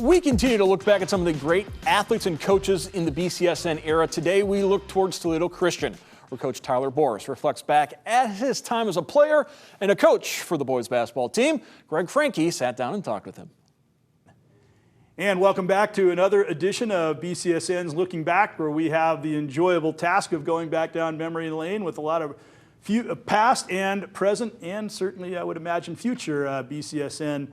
We continue to look back at some of the great athletes and coaches in the BCSN era. Today, we look towards Toledo Christian, where Coach Tyler Boris reflects back at his time as a player and a coach for the boys basketball team. Greg Franke sat down and talked with him. And welcome back to another edition of BCSN's Looking Back, where we have the enjoyable task of going back down memory lane with a lot of past and present and certainly, I would imagine, future BCSN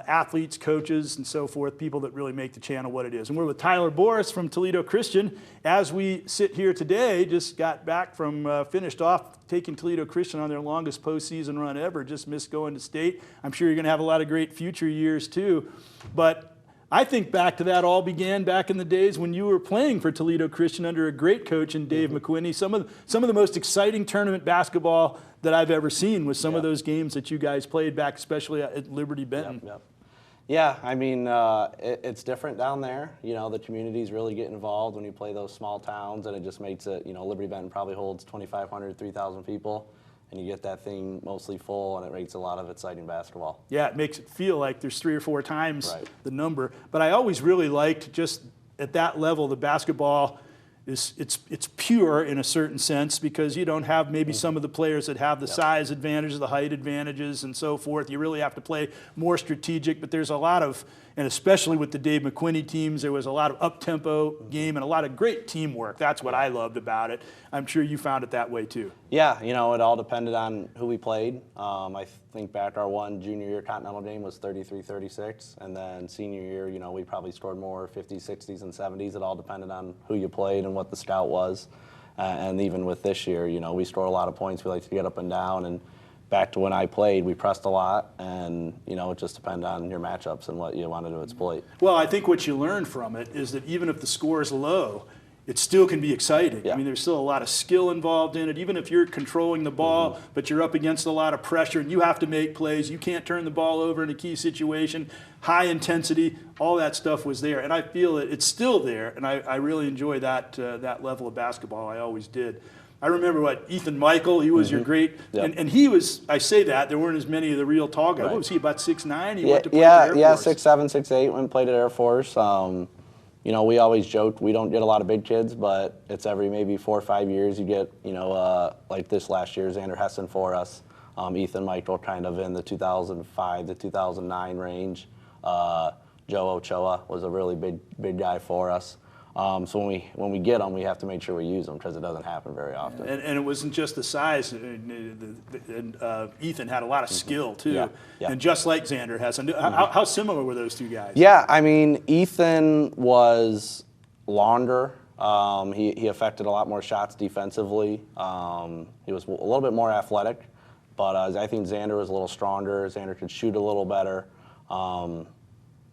athletes, coaches, and so forth, people that really make the channel what it is. And we're with Tyler Boris from Toledo Christian. As we sit here today, just got back from, finished off taking Toledo Christian on their longest postseason run ever, just missed going to state. I'm sure you're going to have a lot of great future years too. But I think back to that all began back in the days when you were playing for Toledo Christian under a great coach in Dave McQuinney. Some of the most exciting tournament basketball that I've ever seen was some of those games that you guys played back, especially at Liberty Benton. Yeah, I mean, it's different down there. You know, the communities really get involved when you play those small towns, and it just makes it, you know, Liberty Benton probably holds 2,500, 3,000 people, and you get that thing mostly full, and it makes a lot of exciting basketball. Yeah, it makes it feel like there's 3 or 4 times the number. But I always really liked, just at that level, the basketball it's pure in a certain sense, because you don't have maybe some of the players that have the size advantages, the height advantages, and so forth. You really have to play more strategic, but there's a lot of, and especially with the Dave McQuinney teams, there was a lot of up-tempo game and a lot of great teamwork. That's what I loved about it. I'm sure you found it that way too. Yeah, you know, it all depended on who we played. I think back our one junior year Continental game was 33-36, and then senior year, you know, we probably scored more 50s, 60s, and 70s. It all depended on who you played and what the scout was. And even with this year, you know, we scored a lot of points. We like to get up and down, and back to when I played, we pressed a lot, and, you know, it just depended on your matchups and what you wanted to exploit. Well, I think what you learn from it is that even if the score is low, it still can be exciting. Yeah. I mean, there's still a lot of skill involved in it, even if you're controlling the ball, but you're up against a lot of pressure, and you have to make plays. You can't turn the ball over in a key situation. High intensity, all that stuff was there, and I feel that it's still there, and I really enjoy that, that level of basketball. I always did. I remember Ethan Michael, he was your great, and he was, I say that, there weren't as many of the real tall guys. What was he, about 6'9"? He went to play at Air Force. 6'7", 6'8", went and played at Air Force. You know, we always joked we don't get a lot of big kids, but it's every maybe 4 or 5 years you get, you know, like this last year, Xander Hessen for us. Ethan Michael kind of in the 2005 to 2009 range. Joe Ochoa was a really big guy for us. So when we get them, we have to make sure we use them, because it doesn't happen very often. And it wasn't just the size. Ethan had a lot of skill too, and just like Xander has. How similar were those two guys? Yeah, I mean, Ethan was longer. He affected a lot more shots defensively. He was a little bit more athletic, but I think Xander was a little stronger. Xander could shoot a little better.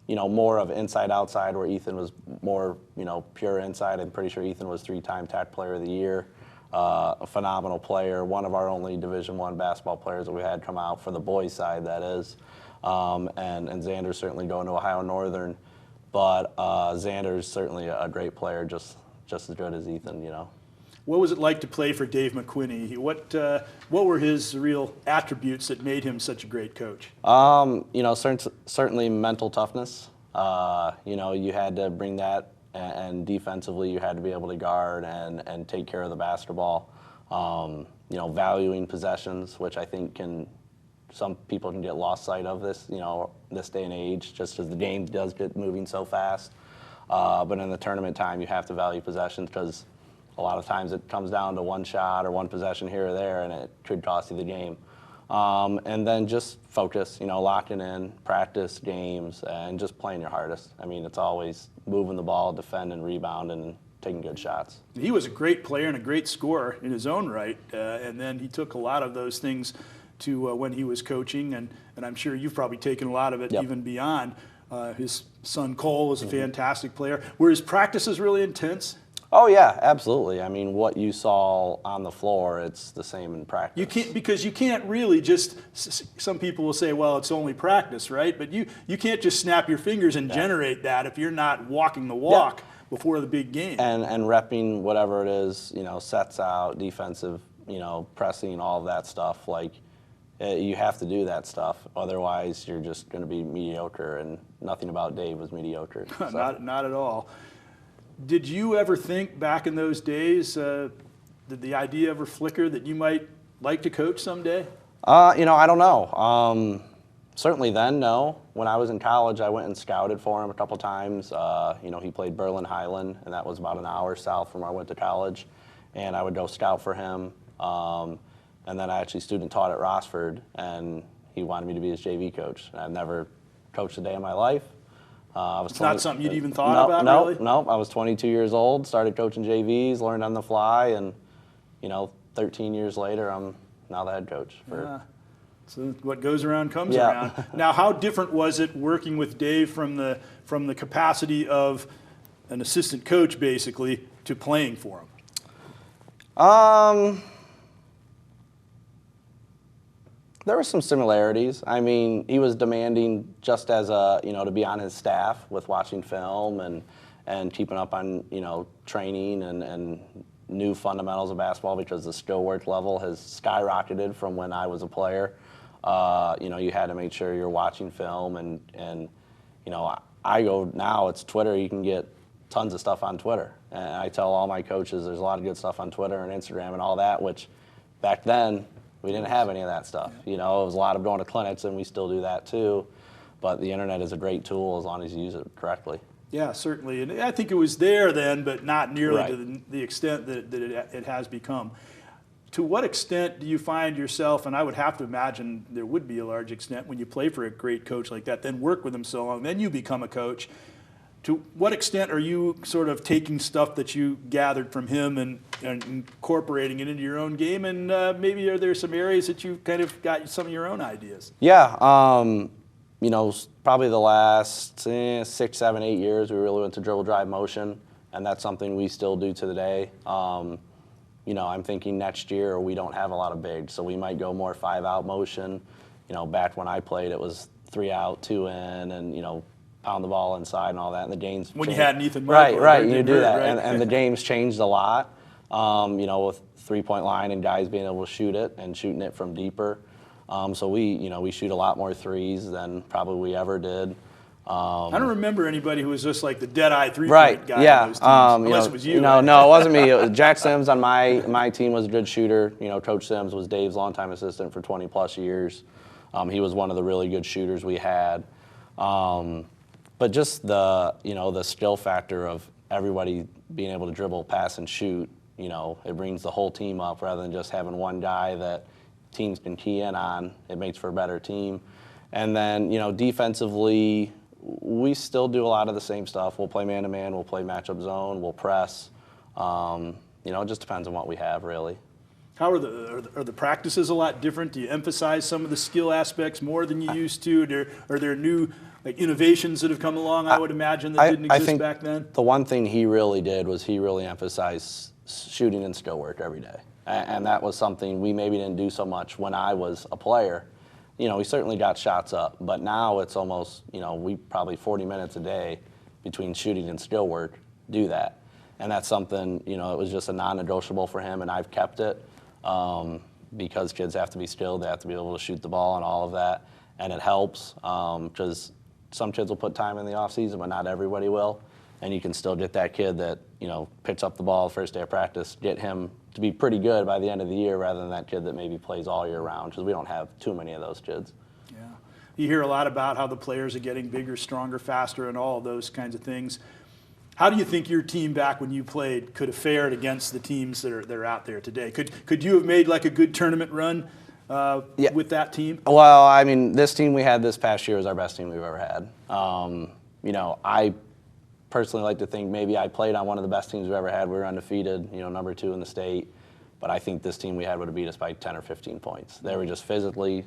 You know, more of inside-outside, where Ethan was more, you know, pure inside. I'm pretty sure Ethan was 3-time TAC Player of the Year. A phenomenal player, one of our only Division I basketball players that we had come out for the boys' side, that is. And Xander's certainly going to Ohio Northern. But Xander's certainly a great player, just as good as Ethan, you know. What was it like to play for Dave McQuinney? What were his real attributes that made him such a great coach? You know, certainly mental toughness. You know, you had to bring that, and defensively you had to be able to guard and take care of the basketball. You know, valuing possessions, which I think some people can get lost sight of this, you know, this day and age, just as the game does get moving so fast. But in the tournament time, you have to value possessions, because a lot of times it comes down to one shot or one possession here or there, and it could cost you the game. And then just focus, you know, locking in, practice games, and just playing your hardest. I mean, it's always moving the ball, defending, rebounding, and taking good shots. He was a great player and a great scorer in his own right, and then he took a lot of those things to when he was coaching, and I'm sure you've probably taken a lot of it even beyond. His son Cole was a fantastic player. Were his practices really intense? Oh yeah, absolutely. I mean, what you saw on the floor, it's the same in practice. You can't, because you can't really just, some people will say, well, it's only practice, right? But you can't just snap your fingers and generate that if you're not walking the walk before the big game. And repping whatever it is, you know, sets out, defensive, you know, pressing, all of that stuff. Like, You have to do that stuff. Otherwise, you're just going to be mediocre, and nothing about Dave was mediocre. So. Not at all. Did you ever think back in those days, did the idea ever flicker that you might like to coach someday? I don't know. Certainly then, no. When I was in college, I went and scouted for him a couple times. He played Berlin Highland, and that was about an hour south from where I went to college. And I would go scout for him. And then I actually student taught at Rossford, and he wanted me to be his JV coach. I've never coached a day in my life. It's not something you'd even thought about, really? No. I was 22 years old, started coaching JVs, learned on the fly, and 13 years later, I'm now the head coach. So what goes around comes Yeah. around. Now, how different was it working with Dave from the capacity of an assistant coach, basically, to playing for him? There were some similarities. I mean, he was demanding just as to be on his staff with watching film and keeping up on, training and new fundamentals of basketball, because the skill work level has skyrocketed from when I was a player. You had to make sure you're watching film and I go now, it's Twitter. You can get tons of stuff on Twitter. And I tell all my coaches there's a lot of good stuff on Twitter and Instagram and all that, which back then, we didn't have any of that stuff. It was a lot of going to clinics, and we still do that too. But the internet is a great tool as long as you use it correctly. Yeah, certainly. And I think it was there then, but not nearly Right. to the extent that it has become. To what extent do you find yourself, and I would have to imagine there would be a large extent when you play for a great coach like that, then work with him so long, then you become a coach. To what extent are you sort of taking stuff that you gathered from him and incorporating it into your own game? And maybe are there some areas that you kind of got some of your own ideas? Yeah, probably the last 6, 7, 8 years, we really went to dribble drive motion, and that's something we still do to the day. I'm thinking next year we don't have a lot of bigs, so we might go more 5-out motion. Back when I played, it was 3 out, 2 in, and pound the ball inside and all that, and the game's when changed. You had Ethan Michael, right, you do that, right? and the game's changed a lot. With 3-point line and guys being able to shoot it and shooting it from deeper. So we shoot a lot more threes than probably we ever did. I don't remember anybody who was just like the dead-eye three-point Right, guy yeah. in those teams, unless it was you. No, it wasn't me. It was Jack Sims on my team was a good shooter. Coach Sims was Dave's longtime assistant for 20-plus years. He was one of the really good shooters we had. But just the skill factor of everybody being able to dribble, pass, and shoot, it brings the whole team up rather than just having one guy that teams can key in on. It makes for a better team. And then, defensively, we still do a lot of the same stuff. We'll play man-to-man, we'll play matchup zone, we'll press. It just depends on what we have, really. How are the practices a lot different? Do you emphasize some of the skill aspects more than you used to? Are there new innovations that have come along, I would imagine, that didn't exist think back then? The one thing he really did was he really emphasized shooting and skill work every day. And that was something we maybe didn't do so much when I was a player. We certainly got shots up, but now it's almost, we probably 40 minutes a day between shooting and skill work do that. And that's something, it was just a non-negotiable for him, and I've kept it because kids have to be skilled, they have to be able to shoot the ball and all of that. And it helps because some kids will put time in the off season, but not everybody will. And you can still get that kid that, picks up the ball the first day of practice, get him to be pretty good by the end of the year rather than that kid that maybe plays all year round, because we don't have too many of those kids. Yeah. You hear a lot about how the players are getting bigger, stronger, faster, and all of those kinds of things. How do you think your team back when you played could have fared against the teams that are out there today? Could you have made like a good tournament run with that team? Well, I mean, this team we had this past year was our best team we've ever had. I personally like to think maybe I played on one of the best teams we've ever had. We were undefeated, number 2 in the state. But I think this team we had would have beat us by 10 or 15 points. They were just physically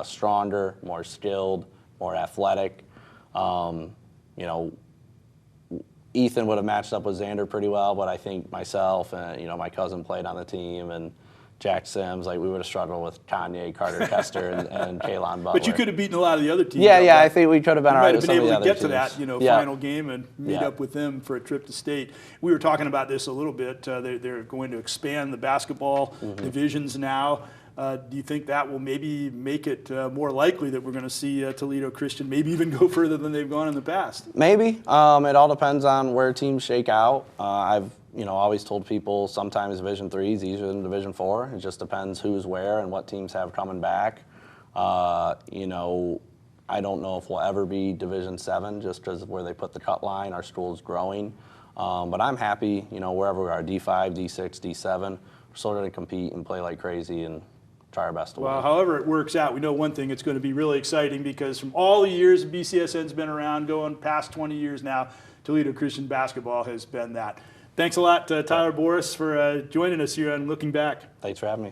stronger, more skilled, more athletic. Ethan would have matched up with Xander pretty well, but I think myself and my cousin played on the team, and Jack Sims, we would have struggled with Kanye, Carter Kester, and Kaylon Butler. But you could have beaten a lot of the other teams. Yeah, I think we could have been all right with some of the other teams. You might have been able to get to that, final game and meet up with them for a trip to state. We were talking about this a little bit. They're going to expand the basketball divisions now. Do you think that will maybe make it more likely that we're going to see Toledo Christian maybe even go further than they've gone in the past? Maybe. It all depends on where teams shake out. I've always told people sometimes Division III is easier than Division IV. It just depends who's where and what teams have coming back. I don't know if we'll ever be Division VII just because of where they put the cut line. Our school's growing. But I'm happy, wherever we are, D5, D6, D7, we're still going to compete and play like crazy and try our best to win. Well, however it works out, we know one thing, it's going to be really exciting because from all the years BCSN's been around, going past 20 years now, Toledo Christian basketball has been that. Thanks a lot, Tyler Boris, for joining us here on Looking Back. Thanks for having me.